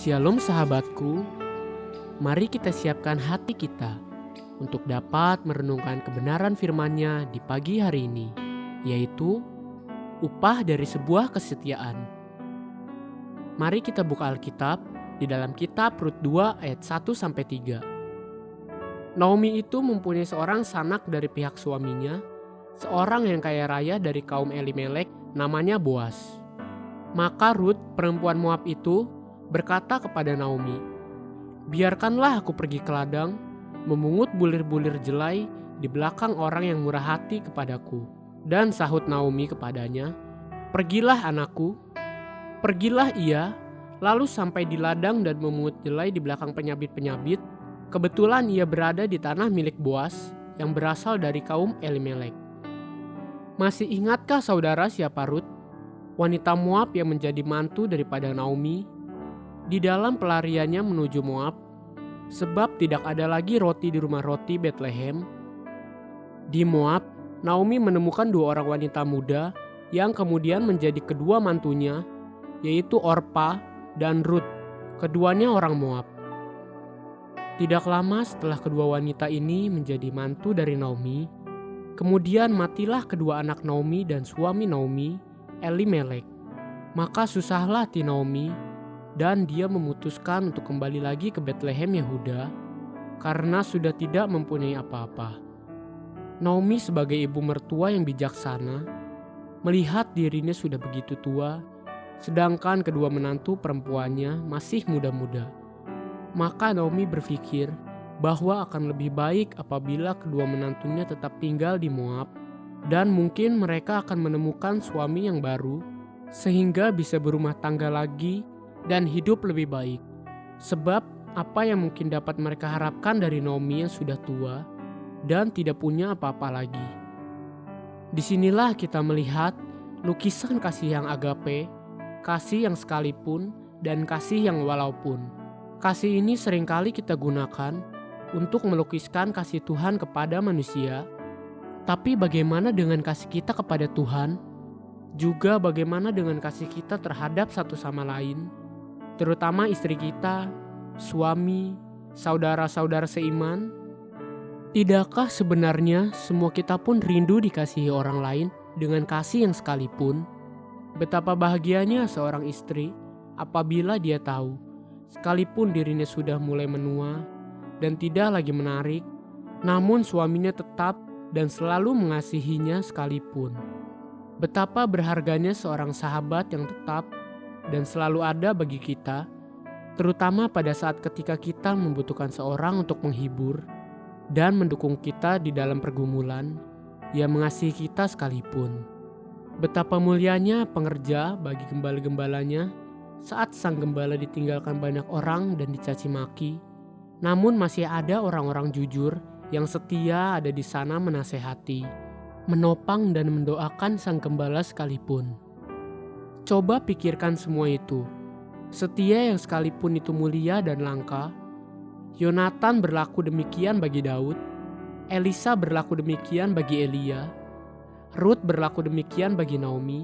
Shalom sahabatku, mari kita siapkan hati kita untuk dapat merenungkan kebenaran firman-Nya di pagi hari ini, yaitu upah dari sebuah kesetiaan. Mari kita buka Alkitab di dalam kitab Rut 2 ayat 1-3. Naomi itu mempunyai seorang sanak dari pihak suaminya, seorang yang kaya raya dari kaum Elimelek, namanya Boas. Maka Rut, perempuan Moab itu, berkata kepada Naomi, "Biarkanlah aku pergi ke ladang, memungut bulir-bulir jelai di belakang orang yang murah hati kepadaku." Dan sahut Naomi kepadanya, "Pergilah anakku." Pergilah ia, lalu sampai di ladang dan memungut jelai di belakang penyabit-penyabit. Kebetulan ia berada di tanah milik Boas yang berasal dari kaum Elimelek. Masih ingatkah saudara siapa Rut, wanita Moab yang menjadi mantu daripada Naomi? Di dalam pelariannya menuju Moab, sebab tidak ada lagi roti di rumah roti Betlehem. Di Moab, Naomi menemukan dua orang wanita muda yang kemudian menjadi kedua mantunya, yaitu Orpa dan Rut, keduanya orang Moab. Tidak lama setelah kedua wanita ini menjadi mantu dari Naomi, kemudian matilah kedua anak Naomi dan suami Naomi, Elimelek. Maka susahlah hati Naomi, dan dia memutuskan untuk kembali lagi ke Betlehem Yehuda karena sudah tidak mempunyai apa-apa. Naomi sebagai ibu mertua yang bijaksana melihat dirinya sudah begitu tua, sedangkan kedua menantu perempuannya masih muda-muda. Maka Naomi berpikir bahwa akan lebih baik apabila kedua menantunya tetap tinggal di Moab, dan mungkin mereka akan menemukan suami yang baru sehingga bisa berumah tangga lagi dan hidup lebih baik. Sebab apa yang mungkin dapat mereka harapkan dari Naomi yang sudah tua dan tidak punya apa-apa lagi. Disinilah kita melihat lukisan kasih yang agape, kasih yang sekalipun, dan kasih yang walaupun. Kasih ini seringkali kita gunakan untuk melukiskan kasih Tuhan kepada manusia. Tapi bagaimana dengan kasih kita kepada Tuhan? Juga bagaimana dengan kasih kita terhadap satu sama lain? Terutama istri kita, suami, saudara-saudara seiman. Tidakkah sebenarnya semua kita pun rindu dikasihi orang lain dengan kasih yang sekalipun? Betapa bahagianya seorang istri apabila dia tahu, sekalipun dirinya sudah mulai menua dan tidak lagi menarik, namun suaminya tetap dan selalu mengasihinya sekalipun. Betapa berharganya seorang sahabat yang tetap dan selalu ada bagi kita, terutama pada saat ketika kita membutuhkan seorang untuk menghibur dan mendukung kita di dalam pergumulan, yang mengasihi kita sekalipun. Betapa mulianya pengerja bagi gembala-gembalanya saat sang gembala ditinggalkan banyak orang dan dicaci maki, namun masih ada orang-orang jujur yang setia ada di sana menasehati, menopang dan mendoakan sang gembala sekalipun. Coba pikirkan semua itu. Setia yang sekalipun itu mulia dan langka. Yonatan berlaku demikian bagi Daud. Elisa berlaku demikian bagi Elia. Rut berlaku demikian bagi Naomi.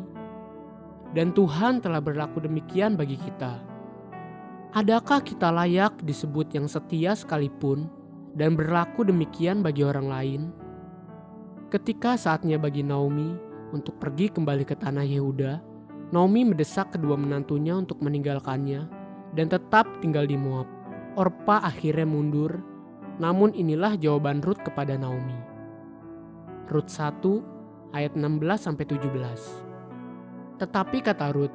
Dan Tuhan telah berlaku demikian bagi kita. Adakah kita layak disebut yang setia sekalipun dan berlaku demikian bagi orang lain? Ketika saatnya bagi Naomi untuk pergi kembali ke tanah Yehuda, Naomi mendesak kedua menantunya untuk meninggalkannya dan tetap tinggal di Moab. Orpa akhirnya mundur, namun inilah jawaban Rut kepada Naomi. Rut 1 ayat 16-17. Tetapi kata Rut,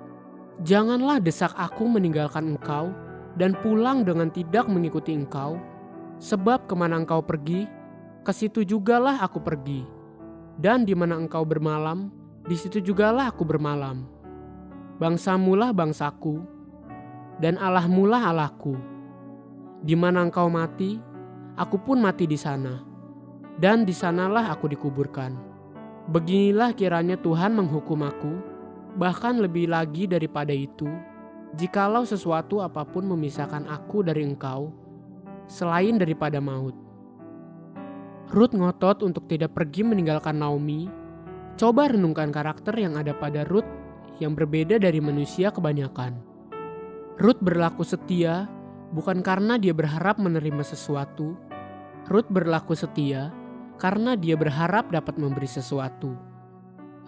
"Janganlah desak aku meninggalkan engkau dan pulang dengan tidak mengikuti engkau, sebab kemana engkau pergi, ke situ jugalah aku pergi, dan di mana engkau bermalam, di situ jugalah aku bermalam. Bangsamulah bangsaku, dan Allahmulah Allahku. Di mana engkau mati, aku pun mati di sana, dan di sanalah aku dikuburkan. Beginilah kiranya Tuhan menghukum aku, bahkan lebih lagi daripada itu, jikalau sesuatu apapun memisahkan aku dari engkau, selain daripada maut." Rut ngotot untuk tidak pergi meninggalkan Naomi. Coba renungkan karakter yang ada pada Rut yang berbeda dari manusia kebanyakan. Ruth berlaku setia bukan karena dia berharap menerima sesuatu. Ruth berlaku setia karena dia berharap dapat memberi sesuatu.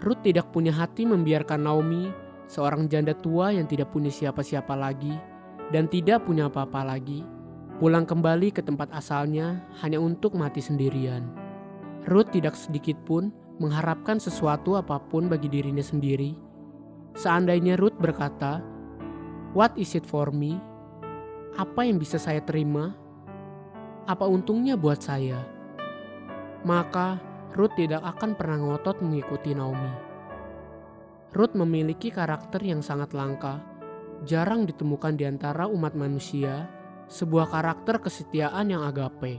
Ruth tidak punya hati membiarkan Naomi, seorang janda tua yang tidak punya siapa-siapa lagi dan tidak punya apa-apa lagi, pulang kembali ke tempat asalnya hanya untuk mati sendirian. Ruth tidak sedikit pun mengharapkan sesuatu apapun bagi dirinya sendiri. Seandainya Ruth berkata, "What is it for me?" Apa yang bisa saya terima? Apa untungnya buat saya? Maka Ruth tidak akan pernah ngotot mengikuti Naomi. Ruth memiliki karakter yang sangat langka, jarang ditemukan di antara umat manusia, sebuah karakter kesetiaan yang agape.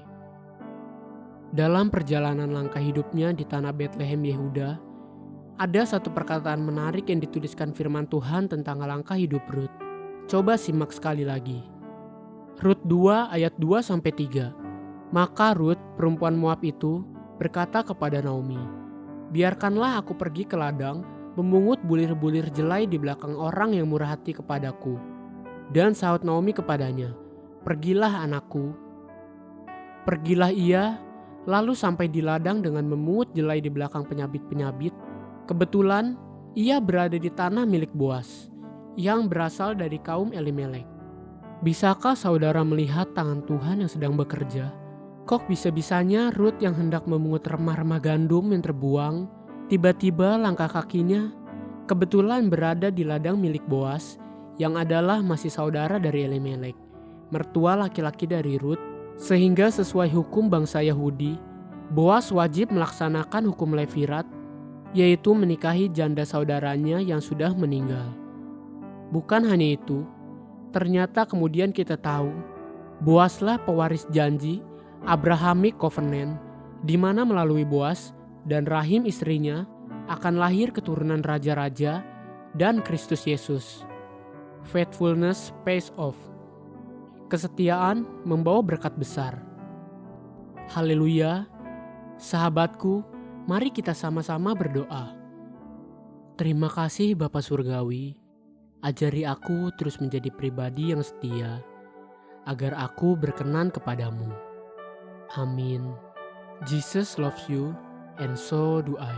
Dalam perjalanan langkah hidupnya di tanah Bethlehem Yehuda, ada satu perkataan menarik yang dituliskan firman Tuhan tentang langkah hidup Ruth. Coba simak sekali lagi. Rut 2 ayat 2-3. Maka Ruth, perempuan Moab itu, berkata kepada Naomi, "Biarkanlah aku pergi ke ladang, memungut bulir-bulir jelai di belakang orang yang murah hati kepadaku." Dan sahut Naomi kepadanya, "Pergilah anakku." Pergilah ia, lalu sampai di ladang dengan memungut jelai di belakang penyabit-penyabit. Kebetulan ia berada di tanah milik Boas, yang berasal dari kaum Elimelek. Bisakah saudara melihat tangan Tuhan yang sedang bekerja? Kok bisa-bisanya Ruth yang hendak memungut remah-remah gandum yang terbuang, tiba-tiba langkah kakinya kebetulan berada di ladang milik Boas, yang adalah masih saudara dari Elimelek, mertua laki-laki dari Ruth, sehingga sesuai hukum bangsa Yahudi, Boas wajib melaksanakan hukum Levirat, yaitu menikahi janda saudaranya yang sudah meninggal. Bukan hanya itu, ternyata kemudian kita tahu, Boaslah pewaris janji Abrahamic Covenant, di mana melalui Boas dan rahim istrinya akan lahir keturunan raja-raja dan Kristus Yesus. Faithfulness pays off. Kesetiaan membawa berkat besar. Haleluya. Sahabatku, mari kita sama-sama berdoa. Terima kasih Bapa Surgawi. Ajari aku terus menjadi pribadi yang setia, agar aku berkenan kepadamu. Amin. Jesus loves you, and so do I.